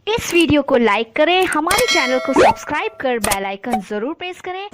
इस वीडियो को लाइक करें, हमारे चैनल को सब्सक्राइब कर बेल आइकन जरूर प्रेस करें।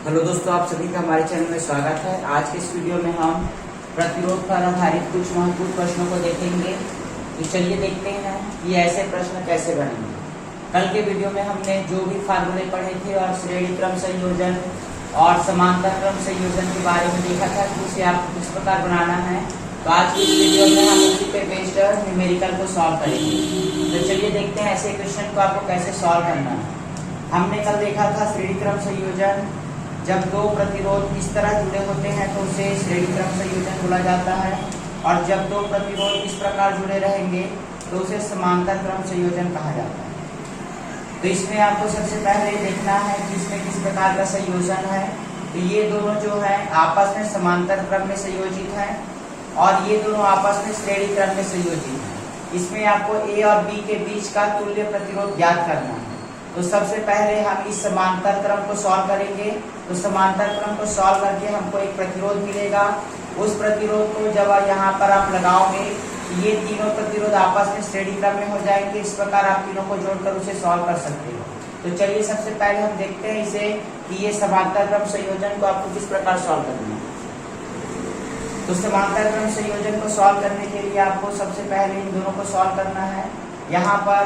हेलो दोस्तों, आप सभी का हमारे चैनल में स्वागत है। आज के इस वीडियो में हम प्रतिरोध पर आधारित कुछ महत्वपूर्ण प्रश्नों को देखेंगे। तो चलिए देखते हैं ये ऐसे प्रश्न कैसे बनेंगे। कल के वीडियो में हमने जो भी फार्मूले पढ़े थे और श्रेणी क्रम संयोजन और समांतर क्रम संयोजन के बारे में देखा था कि उसे आपको किस प्रकार बनाना है। तो आज की इस वीडियो में हम उसी पे बेस्ड न्यूमेरिकल को सॉल्व करेंगे। तो चलिए देखते हैं ऐसे क्वेश्चन को आपको कैसे सॉल्व करना है। हमने कल देखा था श्रेणी क्रम संयोजन, जब दो प्रतिरोध इस तरह जुड़े होते हैं तो उसे श्रेणी क्रम संयोजन बोला जाता है, और जब दो प्रतिरोध इस प्रकार जुड़े रहेंगे तो उसे समांतर क्रम संयोजन कहा जाता है। तो इसमें आपको सबसे पहले देखना है कि इसमें किस प्रकार का संयोजन है। तो ये दोनों जो है आपस में समांतर क्रम में संयोजित है और ये दोनों आपस में श्रेणी क्रम में संयोजित है। इसमें आपको ए और बी के बीच का तुल्य प्रतिरोध ज्ञात करना है। तो सबसे पहले हम इस समांतर क्रम को सॉल्व करेंगे। तो समांतर क्रम को सॉल्व करके हमको एक प्रतिरोध मिलेगा। उस प्रतिरोध को जब यहाँ पर आप लगाओगे, ये तीनों प्रतिरोध आपस में श्रेणी क्रम में हो जाएंगे। इस प्रकार आप तीनों को जोड़कर उसे सॉल्व कर सकते हो। तो चलिए सबसे पहले हम देखते हैं इसे कि ये समांतर क्रम संयोजन को आपको किस प्रकार सॉल्व करना है। तो समांतर क्रम संयोजन को सॉल्व करने के लिए आपको सबसे पहले इन दोनों को सॉल्व करना है। यहाँ पर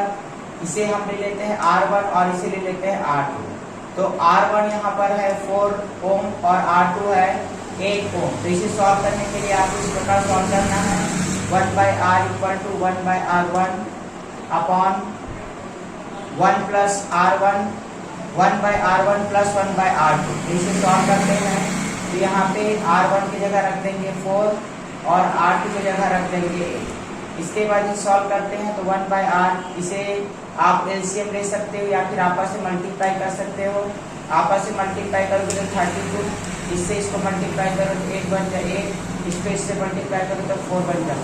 इसे हम ले लेते हैं R1 और इसे ले लेते हैं R2। तो R1 यहाँ पर है 4 ओम और R2 है 8 ओम। तो इसे सॉल्व करने के लिए आपको इस प्रकार सॉल्व करना है। 1/R equal to 1/R1 upon 1 plus R1, 1/R1 plus 1/R2। तो इसे सॉल्व करते हैं। तो यहाँ पे R1 की जगह रख देंगे 4 और R2 की जगह रख देंगे 8। इसके बाद इसे सॉल्व करते हैं तो 1/R, इसे आप एलसीएम ले सकते हो या फिर आपस से मल्टीप्लाई कर सकते हो। आपस से मल्टीप्लाई करोगे तो 32, इससे इसको मल्टीप्लाई करो तो 8 बन जाए 8, इसको इससे मल्टीप्लाई करो तो 4 बन जाए।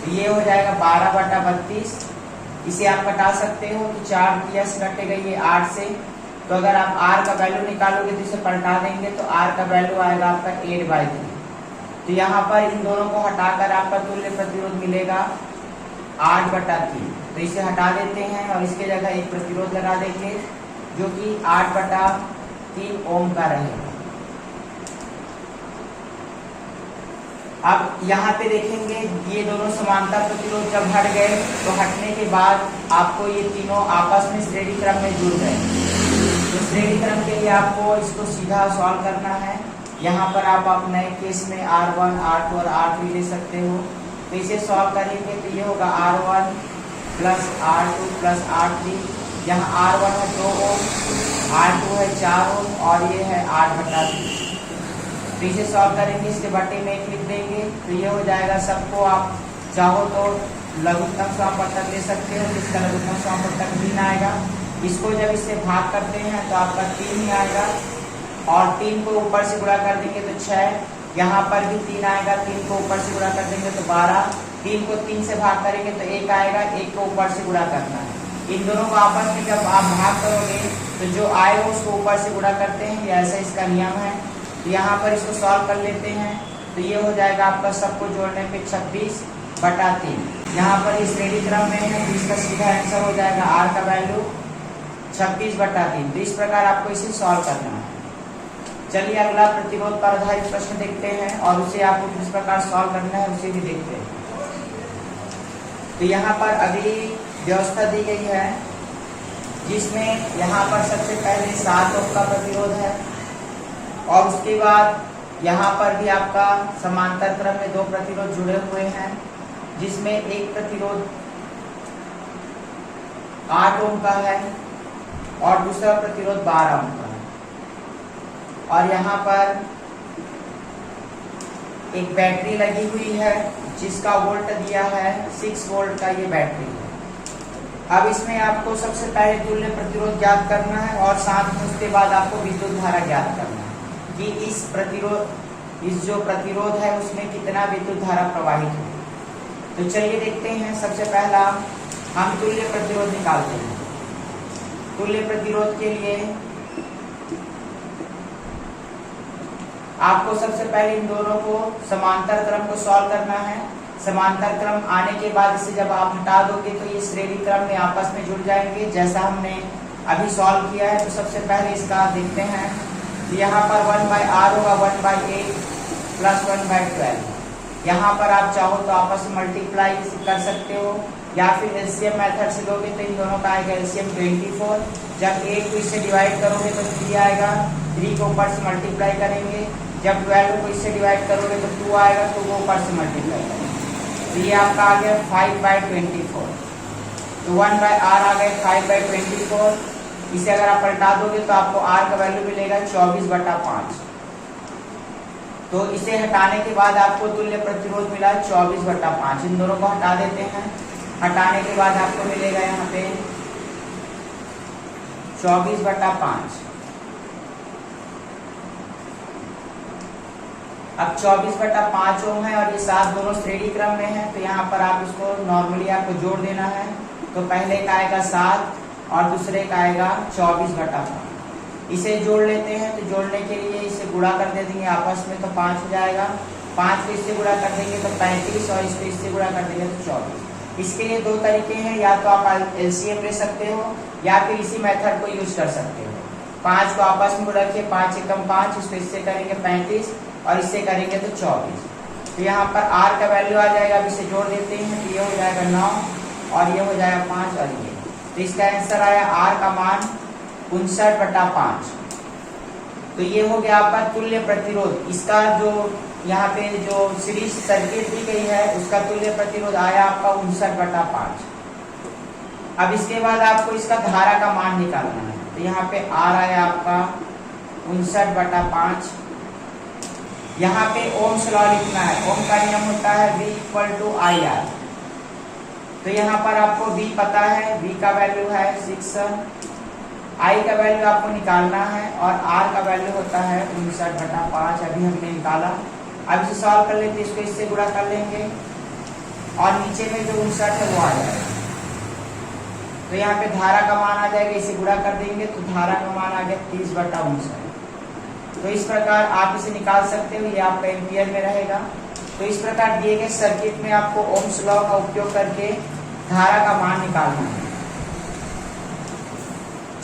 तो ये हो जाएगा 12/32। इसे आप घटा सकते हो तो 4 किया से घटेगा ये 8 से। तो अगर आप R का वैल्यू निकालोगे तो इसे पलटा देंगे तो R का वैल्यू आएगा आपका 8/3। तो यहाँ पर इन दोनों को हटाकर आपका तुल्य प्रतिरोध मिलेगा 8/3। तो इसे हटा देते हैं और इसके जगह एक प्रतिरोध लगा देंगे जो कि 8/3 ओम का रहेगा। अब यहाँ पे देखेंगे ये दोनों समांतर प्रतिरोध जब हट गए तो हटने के बाद आपको ये तीनों आपस में श्रेणी क्रम में जुड़ गए। तो श्रेणी क्रम के लिए आपको इसको सीधा सॉल्व करना है। यहाँ पर आप नए केस में R1, R2 और R3 ले सकते हो। तो इसे सॉल्व करेंगे तो ये होगा R1 plus R2 plus R3। यहाँ R1 है 2 ओम, R2 है 4 ओम और ये है 8/3। तो इसे सॉल्व करेंगे, इसके बटे में 1 लिख देंगे। तो ये हो जाएगा। सबको आप चाहो तो लघुत्तम समापवर्तक ले सकते हो, जिसका लघुत्तम समापवर्तक 3 आएगा। इसको जब इससे भाग करते हैं तो आपका 3 ही आएगा और 3 को ऊपर से गुणा कर देंगे तो 6। यहाँ पर भी 3 आएगा, 3 को ऊपर से गुणा कर देंगे तो 12। 3 को 3 से भाग करेंगे तो 1 आएगा, 1 को ऊपर से गुणा करना है। इन दोनों को आपस में जब आप भाग करोगे तो जो आएगा उसको ऊपर से गुणा करते हैं, ये ऐसा इसका नियम है। तो यहाँ पर इसको सॉल्व कर लेते हैं तो ये हो जाएगा आपका सबको जोड़ने पे 26/3। यहाँ पर इस श्रेणी क्रम में है तो इसका सीधा आंसर हो जाएगा R का वैल्यू 26/3। तो इस प्रकार आपको इसे सॉल्व करना है। चलिए अगला प्रतिरोध पर आधारित प्रश्न देखते हैं और उसे आपको किस प्रकार सॉल्व करना है उसे भी देखते हैं। तो यहाँ पर अगली व्यवस्था दी गई है जिसमें यहाँ पर सबसे पहले 7 ओम का प्रतिरोध है और उसके बाद यहाँ पर भी आपका समांतर क्रम में 2 प्रतिरोध जुड़े हुए हैं, जिसमें एक प्रतिरोध 8 ओम का है और दूसरा प्रतिरोध 12 ओम का है। और यहाँ पर एक बैटरी लगी हुई है जिसका वोल्ट दिया है 6 वोल्ट का ये बैटरी है। अब इसमें आपको सबसे पहले तुल्य प्रतिरोध ज्ञात करना है और साथ में उसके बाद आपको विद्युत धारा ज्ञात करना है कि इस जो प्रतिरोध है उसमें कितना विद्युत धारा प्रवाहित है। तो चलिए देखते हैं। सबसे पहला हम तुल्य प्रतिरोध निकालते हैं। तुल्य प्रतिरोध के लिए आपको सबसे पहले इन दोनों को समांतर क्रम को सॉल्व करना है। समांतर क्रम आने के बाद इसे जब आप हटा दोगे तो ये श्रेणी क्रम में आपस में जुड़ जाएंगे, जैसा हमने अभी सॉल्व किया है। तो सबसे पहले इसका देखते हैं। यहाँ पर 1/r होगा 1/8 प्लस 1/12। यहाँ पर आप चाहो तो आपस में मल्टीप्लाई कर सकते हो, या फिर एलसीएम मेथड से लोगे तो इन दोनों का आएगा एलसीएम 24। जब 8 को इससे डिवाइड करोगे तो 3 आएगा, 3 को ऊपर से मल्टीप्लाई करेंगे। जब 12 को इससे डिवाइड करोगे तो 2 आएगा, 2 को ऊपर से मल्टीप्लाई करेंगे। तो ये आपका आ गया 5/24। तो 1/r आ गया 5/24। इसे अगर आप पलटा दोगे तो आपको r का वैल्यू मिलेगा 24/5। तो इसे हटाने के बाद आपको तुल्य प्रतिरोध मिला 24/5। इन दोनों को हटा देते हैं। हटाने के बाद आपको मिलेगा यहाँ पे 24/5। अब 24/5 ओम है और ये 7 दोनों श्रेणी क्रम में है। तो यहाँ पर आप इसको नॉर्मली आपको जोड़ देना है। तो पहले का आएगा 7 और दूसरे का आएगा 24/5। इसे जोड़ लेते हैं। तो जोड़ने के लिए इसे गुणा कर दे देंगे आपस में, तो 5 हो जाएगा। 5 को इससे गुणा कर देंगे तो 35 और इसको इससे गुणा कर देंगे तो 24। इसके लिए दो तरीके हैं, या तो आप एलसीएम ले सकते हो या फिर इसी मेथड को यूज कर सकते हो। 5 को आपस में गुणा किए, 5 एकम 5, इसको इससे करेंगे 35 और इससे करेंगे तो 24। तो यहाँ पर r का वैल्यू आ जाएगा। अब इसे जोड़ देते हैं तो ये हो जाएगा 9 और ये हो जाएगा 5 और ये। तो इसका आंसर आया r का मान 59/5। तो ये हो गया आपका तुल्य प्रतिरोध। इसका जो यहाँ पे जो सीरीज सर्किट दी गई है उसका तुल्य प्रतिरोध आया आपका 59/5। अब इसके बाद आपको इसका धारा का मान निकालना है। तो यहाँ पे r आया आपका 59/5। यहाँ पे ओम्स लॉ लिखना है। ओम का नियम होता है V = IR। तो यहाँ पर आपको V पता है, V का वैल्यू है 6, I का वैल्यू आपको निकालना है और R का वैल्यू होता है 59/5। अभी हमने निकाला। अब इसे सॉल्व कर लेते, इसको इससे गुणा कर लेंगे और नीचे में जो 59 है वो आ जाएगा। तो यहाँ पे धारा का मान आ जाएगा, इसे गुणा कर देंगे तो धारा का मान आ गया 30/59। तो इस प्रकार आप इसे निकाल सकते हो, ये आपका एम्पियर में रहेगा। तो इस प्रकार दिए गए सर्किट में आपको ओम्स लॉ का उपयोग करके धारा का मान निकालना है।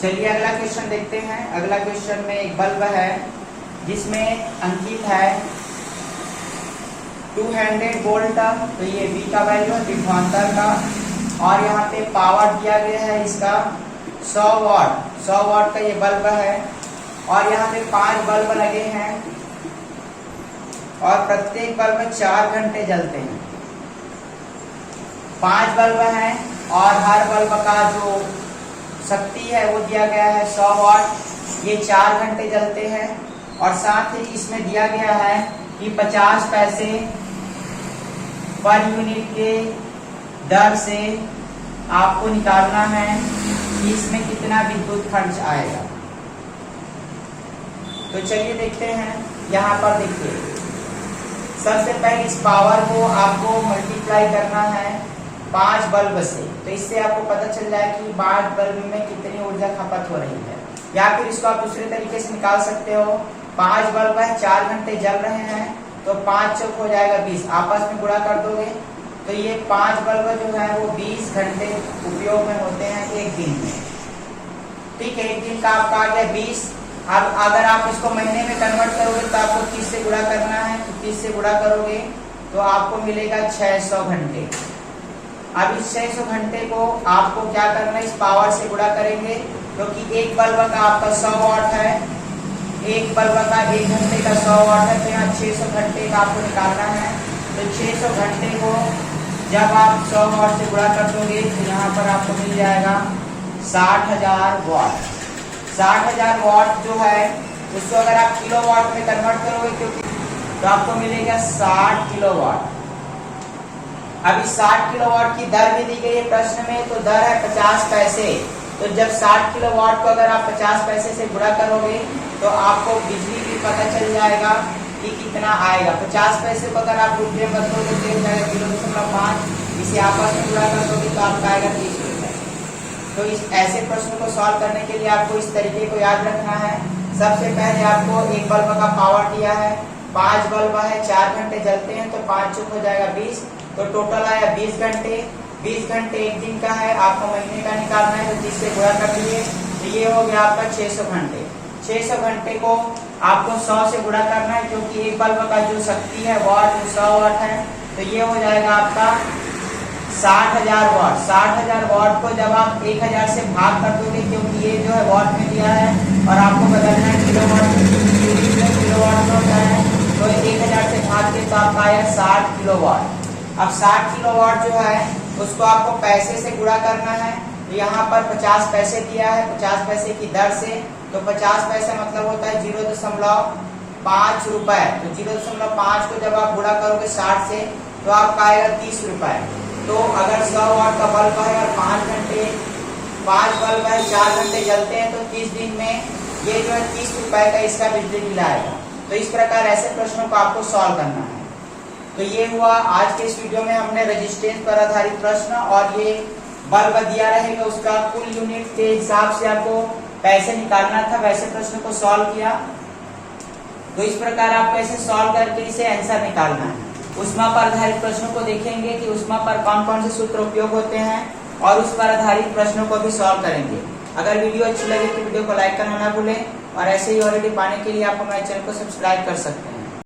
चलिए अगला क्वेश्चन देखते हैं। अगला क्वेश्चन में एक बल्ब है जिसमें अंकित है 200 वोल्ट। तो ये V का वैल्यू है विभवांतर का, और यहाँ पे पावर दिया गया है इसका 100 वाट। 100 वाट का ये बल्ब है और यहाँ पे 5 बल्ब लगे हैं और प्रत्येक बल्ब में 4 घंटे जलते हैं। 5 बल्ब हैं और हर बल्ब का जो शक्ति है वो दिया गया है 100 वाट। ये 4 घंटे जलते हैं और साथ ही इसमें दिया गया है कि 50 पैसे पर यूनिट के दर से आपको निकालना है कि इसमें कितना विद्युत खर्च आएगा। तो चलिए देखते हैं। यहाँ पर देखिए, सबसे पहले इस पावर को आपको मल्टीप्लाई करना है 5 बल्ब से। तो इससे आपको पता चल जाए कि 5 बल्ब में कितनी ऊर्जा खपत हो रही है। या फिर इसको आप दूसरे तरीके से निकाल सकते हो। 5 बल्ब है, 4 घंटे जल रहे हैं, तो 5 चौक हो जाएगा 20। आपस में गुणा कर दोगे तो ये 5 बल्ब जो है वो 20 घंटे उपयोग में होते हैं एक दिन में। ठीक है, एक दिन का आपका आ गया 20। अब अगर आप इसको महीने में कन्वर्ट करोगे तो आपको 30 से गुणा करना है। तो 30 से गुणा करोगे तो आपको मिलेगा 600 घंटे। अब इस 600 घंटे को आपको क्या करना है, इस पावर से गुणा करेंगे, क्योंकि एक बल्ब का आपका 100 वाट है, एक बल्ब का 1 घंटे का 100 वाट है। तो यहाँ 600 घंटे का आपको निकालना है। तो 600 घंटे को जब आप 100 वाट से गुणा कर दोगे तो यहाँ पर आपको मिल जाएगा 60,000 वाट। 60,000 वाट जो है उसको अगर आप किलो वाट में कन्वर्ट करोगे क्योंकि तो आपको मिलेगा 60 किलोवाट। अब इस 60 किलोवाट की दर भी दी गई है प्रश्न में, तो दर है 50 पैसे। तो जब 60 किलोवाट को अगर आप 50 पैसे से गुणा करोगे तो आपको बिजली भी पता चल जाएगा कि कितना आएगा। 50 पैसे को अगर आप रुपये में बदलोगे तो जाएगा 0.5। इसे आपस में गुणा कर दोगे तो आपका आएगा 30 रुपये। तो इस ऐसे प्रश्न को सॉल्व करने के लिए आपको इस तरीके को याद रखना है। सबसे पहले आपको एक बल्ब का पावर दिया है, 5 बल्ब है, 4 घंटे जलते हैं, तो 5 चौक हो जाएगा 20। तो टोटल आया 20 घंटे। 20 घंटे एक दिन का है, आपको महीने का निकालना है तो 30 से गुणा कर लिए, तो ये हो गया आपका 600 घंटे। 600 घंटे को आपको 100 से गुणा करना है, क्योंकि एक बल्ब का जो शक्ति है वाट 100 वाट है, तो ये हो जाएगा आपका 60,000 वाट। 60,000 वाट को जब आप 1000 से भाग कर दोगे, क्योंकि ये जो है वाट में दिया है और आपको बदलना है किलोवाट, किलोवाट में होता है, तो 1000 से भाग के तो आपका आया 60 किलोवाट। अब 60 किलोवाट जो है उसको आपको पैसे से गुणा करना है, तो यहाँ पर 50 पैसे दिया है, 50 पैसे की दर से, तो 50 पैसे मतलब होता है 0.5 रुपए। तो 0.5 को जब आप गुणा करोगे 60 से तो आपका आएगा 30 रुपए। तो अगर 100 वाट का बल्ब है और 5 घंटे 5 बल्ब है, 4 घंटे जलते हैं, तो 30 दिन में ये जो है 30 रुपए का इसका बिजली बिल आएगा। तो इस प्रकार ऐसे प्रश्नों को आपको सॉल्व करना है। तो ये हुआ आज के इस वीडियो में हमने रेजिस्टेंस पर आधारित प्रश्न और ये बल्ब दिया रहेगा उसका कुल यूनिट के हिसाब से आपको पैसे निकालना था, वैसे प्रश्न को सॉल्व किया। तो इस प्रकार आपको ऐसे सॉल्व करके इसे आंसर निकालना है। ऊष्मा पर आधारित प्रश्नों को देखेंगे कि ऊष्मा पर कौन कौन से सूत्र उपयोग होते हैं और उस पर आधारित प्रश्नों को भी सॉल्व करेंगे। अगर वीडियो अच्छी लगे तो वीडियो को लाइक करना ना भूलें और ऐसे ही ऑलरेडी पाने के लिए आप हमारे चैनल को सब्सक्राइब कर सकते हैं।